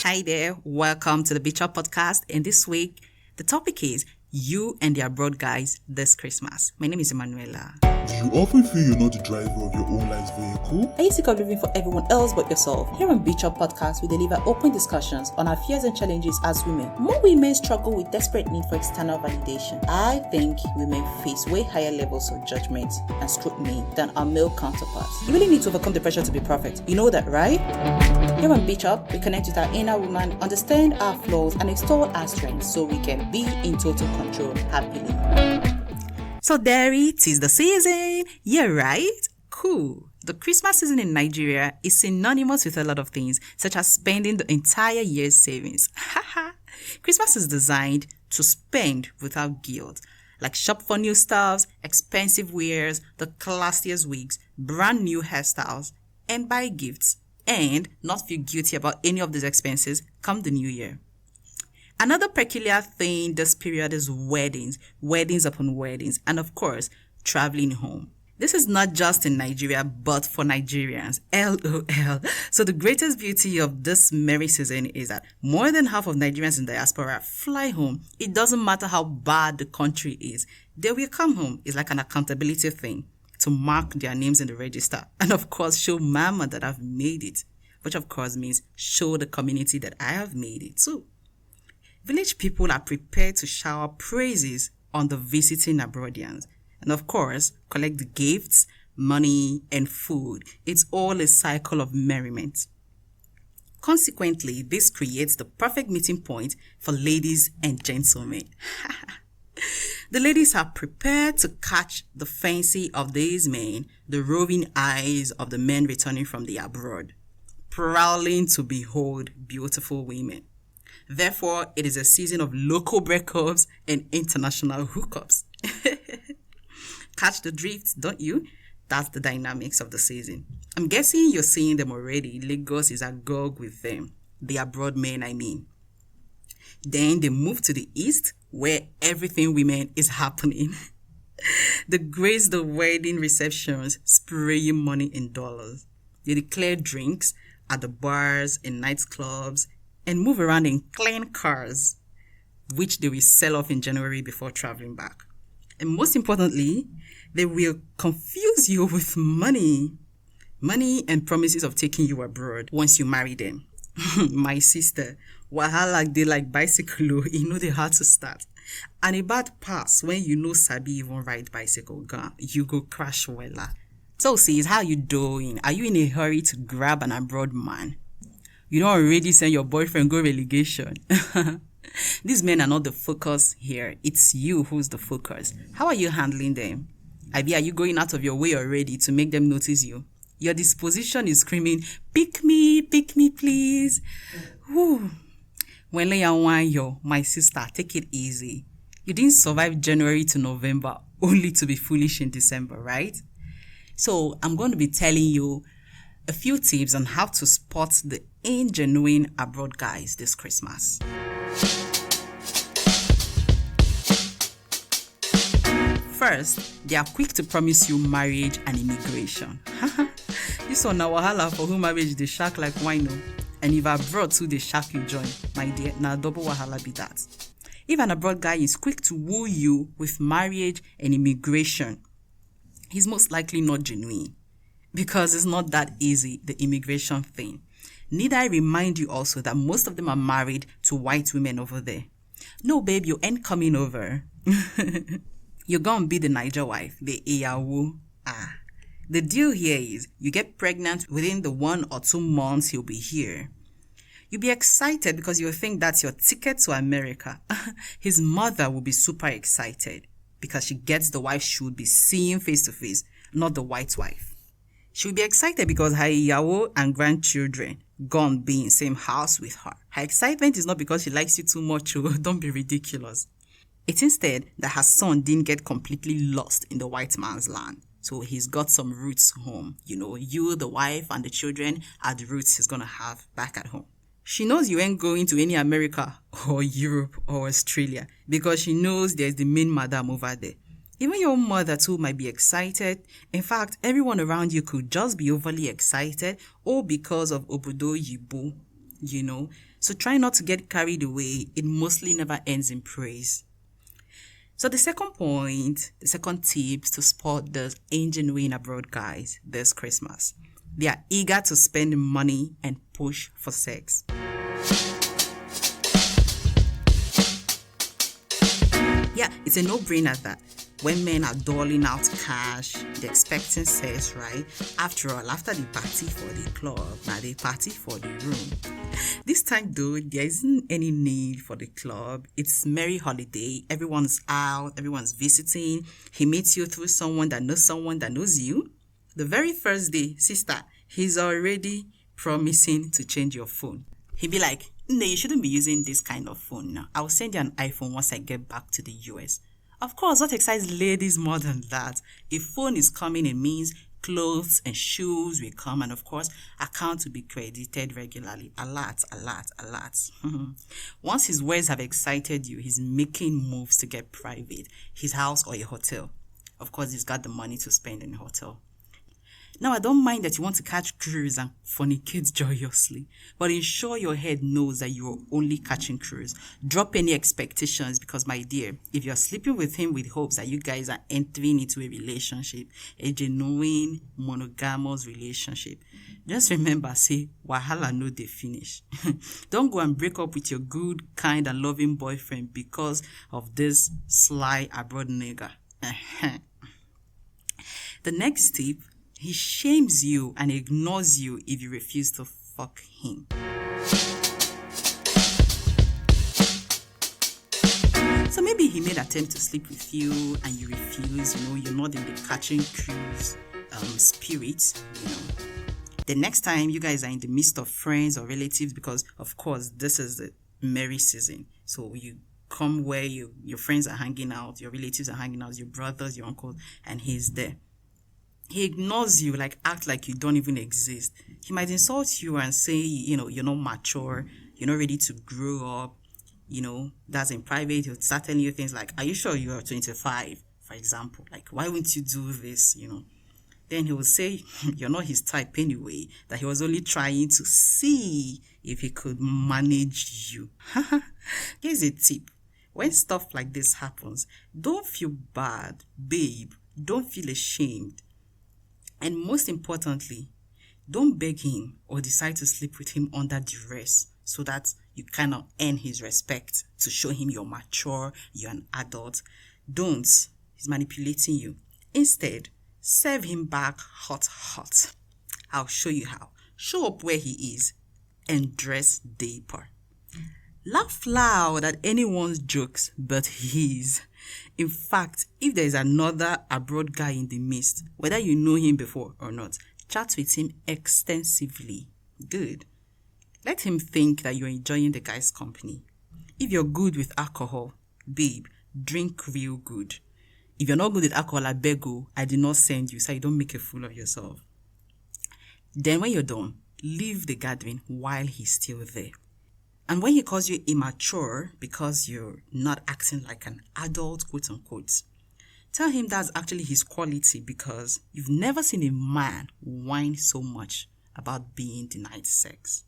Hi there, welcome to the Bitchup podcast. And this week, the topic is you and the abroad guys this Christmas. My name is Emmanuella. Do you often feel you're not the driver of your own life's vehicle? Are you sick of living for everyone else but yourself? Here on Bitchup podcast, we deliver open discussions on our fears and challenges as women. More women struggle with desperate need for external validation. I think women face way higher levels of judgment and scrutiny than our male counterparts. You really need to overcome the pressure to be perfect. You know that, right? Here on Bitchup, we connect with our inner woman, understand our flaws, and extol our strengths so we can be in total control happily. So there it is, the season. Yeah, right? Cool. The Christmas season in Nigeria is synonymous with a lot of things, such as spending the entire year's savings. Christmas is designed to spend without guilt, like shop for new stuffs, expensive wares, the classiest wigs, brand new hairstyles, and buy gifts, and not feel guilty about any of these expenses come the new year. Another peculiar thing this period is weddings upon weddings, and of course, traveling home. This is not just in Nigeria, but for Nigerians. LOL. So the greatest beauty of this merry season is that more than half of Nigerians in diaspora fly home. It doesn't matter how bad the country is. They will come home. It's like an accountability thing to mark their names in the register. And of course, show mama that I've made it. Which of course means show the community that I have made it too. Village people are prepared to shower praises on the visiting abroadians. And of course, collect the gifts, money, and food. It's all a cycle of merriment. Consequently, this creates the perfect meeting point for ladies and gentlemen. The ladies are prepared to catch the fancy of these men, the roving eyes of the men returning from the abroad, prowling to behold beautiful women. Therefore, it is a season of local breakups and international hookups. Catch the drift, don't you? That's the dynamics of the season. I'm guessing you're seeing them already. Lagos is agog with them. The abroad men, I mean. Then they move to the east, where everything women is happening. They grace the wedding receptions, spraying money in dollars. They declare drinks at the bars and nightclubs, and move around in clean cars, which they will sell off in January before traveling back. And most importantly, they will confuse you with money and promises of taking you abroad once you marry them. My sister, wahala they like bicycle, you know they hard to start. And a bad pass when you know sabi even ride bicycle, you go crash wella. So sis, how you doing? Are you in a hurry to grab an abroad man? You don't already send your boyfriend go relegation. These men are not the focus here. It's you who's the focus. How are you handling them? Are you going out of your way already to make them notice you? Your disposition is screaming, pick me, please. Whew. My sister, take it easy. You didn't survive January to November only to be foolish in December, right? So I'm going to be telling you a few tips on how to spot the ingenuine abroad guys this Christmas. First, they are quick to promise you marriage and immigration. This one na wahala for who marriage they shark like wine. And if abroad too they shark you join, my dear, na double wahala be that. If an abroad guy is quick to woo you with marriage and immigration, he's most likely not genuine. Because it's not that easy, the immigration thing. Need I remind you also that most of them are married to white women over there? No, babe, you ain't coming over. You're gonna be the Niger wife, the Iyawo. The deal here is you get pregnant within the 1 or 2 months he'll be here. You'll be excited because you'll think that's your ticket to America. His mother will be super excited because she gets the wife she would be seeing face to face, not the white wife. She'll be excited because her Iyawo and grandchildren gone be in same house with her. Her excitement is not because she likes you too much. Don't be ridiculous. It's instead that her son didn't get completely lost in the white man's land. So he's got some roots home. You know, you, the wife, and the children are the roots he's going to have back at home. She knows you ain't going to any America or Europe or Australia because she knows there's the main madam over there. Even your mother too might be excited. In fact, everyone around you could just be overly excited, all because of Obodo Yibo. So try not to get carried away. It mostly never ends in praise. So the second tip to spot the ingenuine abroad guys this Christmas. They are eager to spend money and push for sex. Yeah, it's a no-brainer that when men are doling out cash, they're expecting sex, right? After all, after the party for the club, now they party for the room. This time though, there isn't any need for the club. It's merry holiday. Everyone's out, everyone's visiting. He meets you through someone that knows you. The very first day, sister, he's already promising to change your phone. He'd be like, no, you shouldn't be using this kind of phone now. I'll send you an iPhone once I get back to the US. Of course, what excites ladies more than that? If phone is coming, it means clothes and shoes will come, and of course, accounts will be credited regularly. A lot. Once his words have excited you, he's making moves to get private, his house or a hotel. Of course, he's got the money to spend in a hotel. Now, I don't mind that you want to catch cruise and fornicate joyously, but ensure your head knows that you're only catching cruise. Drop any expectations because, my dear, if you're sleeping with him with hopes that you guys are entering into a relationship, a genuine, monogamous relationship, just remember, say, wahala no dey finish. Don't go and break up with your good, kind, and loving boyfriend because of this sly abroad nigga. The next tip: he shames you and ignores you if you refuse to fuck him. So maybe he made an attempt to sleep with you and you refuse, you're not in the catching cruise spirit, The next time you guys are in the midst of friends or relatives, because of course this is the merry season. So you come where your friends are hanging out, your relatives are hanging out, your brothers, your uncles, and he's there. He ignores you, act like you don't even exist. He might insult you and say, you're not mature, you're not ready to grow up, that's in private. He'll start telling you things like, are you sure you're 25, for example? Why wouldn't you do this, Then he will say, you're not his type anyway, that he was only trying to see if he could manage you. Here's a tip. When stuff like this happens, don't feel bad, babe. Don't feel ashamed. And most importantly, don't beg him or decide to sleep with him under duress so that you cannot earn his respect to show him you're mature, you're an adult. Don't. He's manipulating you. Instead, serve him back hot. I'll show you how. Show up where he is and dress deeper. Laugh loud at anyone's jokes but his. In fact, if there is another abroad guy in the midst, whether you know him before or not, chat with him extensively. Good. Let him think that you're enjoying the guy's company. If you're good with alcohol, babe, drink real good. If you're not good with alcohol, I beg you, I did not send you, so you don't make a fool of yourself. Then when you're done, leave the gathering while he's still there. And when he calls you immature because you're not acting like an adult, quote unquote, tell him that's actually his quality because you've never seen a man whine so much about being denied sex.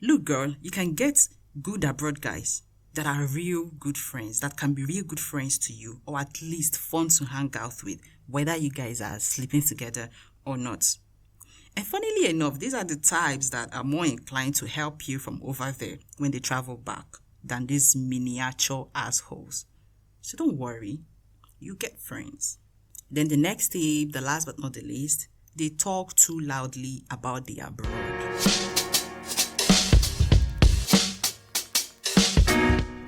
Look, girl, you can get good abroad guys that are real good friends, that can be real good friends to you, or at least fun to hang out with, whether you guys are sleeping together or not. And funnily enough, these are the types that are more inclined to help you from over there when they travel back than these miniature assholes. So don't worry, you get friends. Then the next tip, the last but not the least, they talk too loudly about the abroad.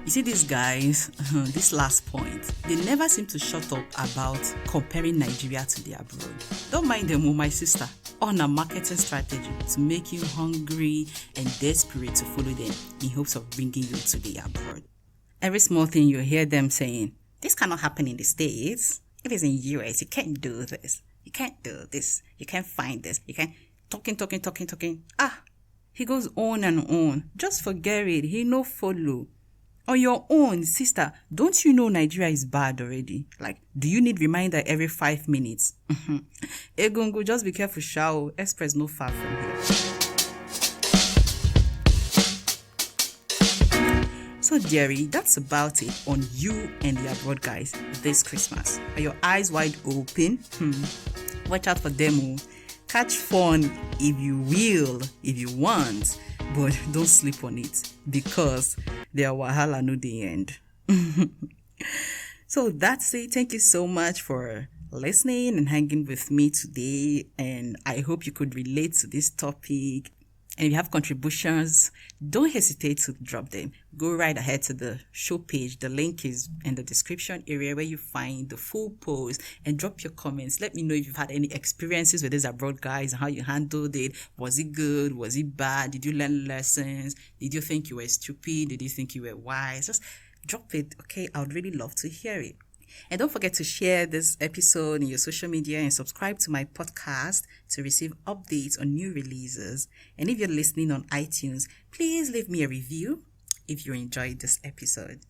You see these guys, this last point, they never seem to shut up about comparing Nigeria to the abroad. Don't mind them, oh my sister. On a marketing strategy to make you hungry and desperate to follow them in hopes of bringing you to the abroad. Every small thing you hear them saying, this cannot happen in the States. If it's in US, you can't do this. You can't do this. You can't find this. You can't... Talking. He goes on and on. Just forget it. He no follow. On your own, sister, don't you know Nigeria is bad already? Do you need reminder every 5 minutes? Egungu, just be careful, Shao. Express no far from here. So, dearie, that's about it on you and the abroad guys this Christmas. Are your eyes wide open? Watch out for them. Catch fun if you will, if you want, but don't sleep on it because their wahala no the end. So that's it. Thank you so much for listening and hanging with me today. And I hope you could relate to this topic. And if you have contributions, don't hesitate to drop them. Go right ahead to the show page. The link is in the description area where you find the full post, and drop your comments. Let me know if you've had any experiences with these abroad guys and how you handled it. Was it good? Was it bad? Did you learn lessons? Did you think you were stupid? Did you think you were wise? Just drop it, okay? I would really love to hear it. And don't forget to share this episode in your social media and subscribe to my podcast to receive updates on new releases. And if you're listening on iTunes, please leave me a review if you enjoyed this episode.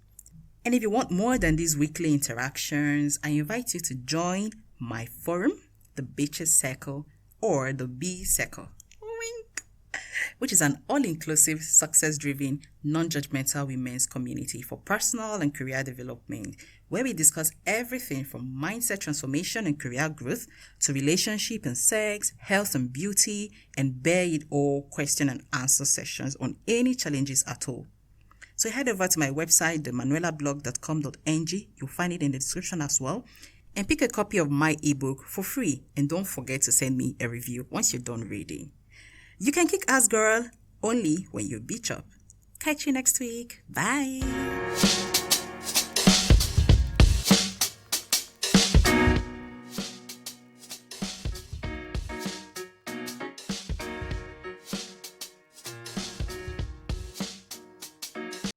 And if you want more than these weekly interactions, I invite you to join my forum, the Bitches Circle or the B Circle, which is an all-inclusive, success-driven, non-judgmental women's community for personal and career development, where we discuss everything from mindset transformation and career growth to relationship and sex, health and beauty, and bear it all question and answer sessions on any challenges at all. So head over to my website, themanuellablog.com.ng. You'll find it in the description as well. And pick a copy of my ebook for free. And don't forget to send me a review once you're done reading. You can kick ass, girl, only when you Bitchup. Catch you next week. Bye.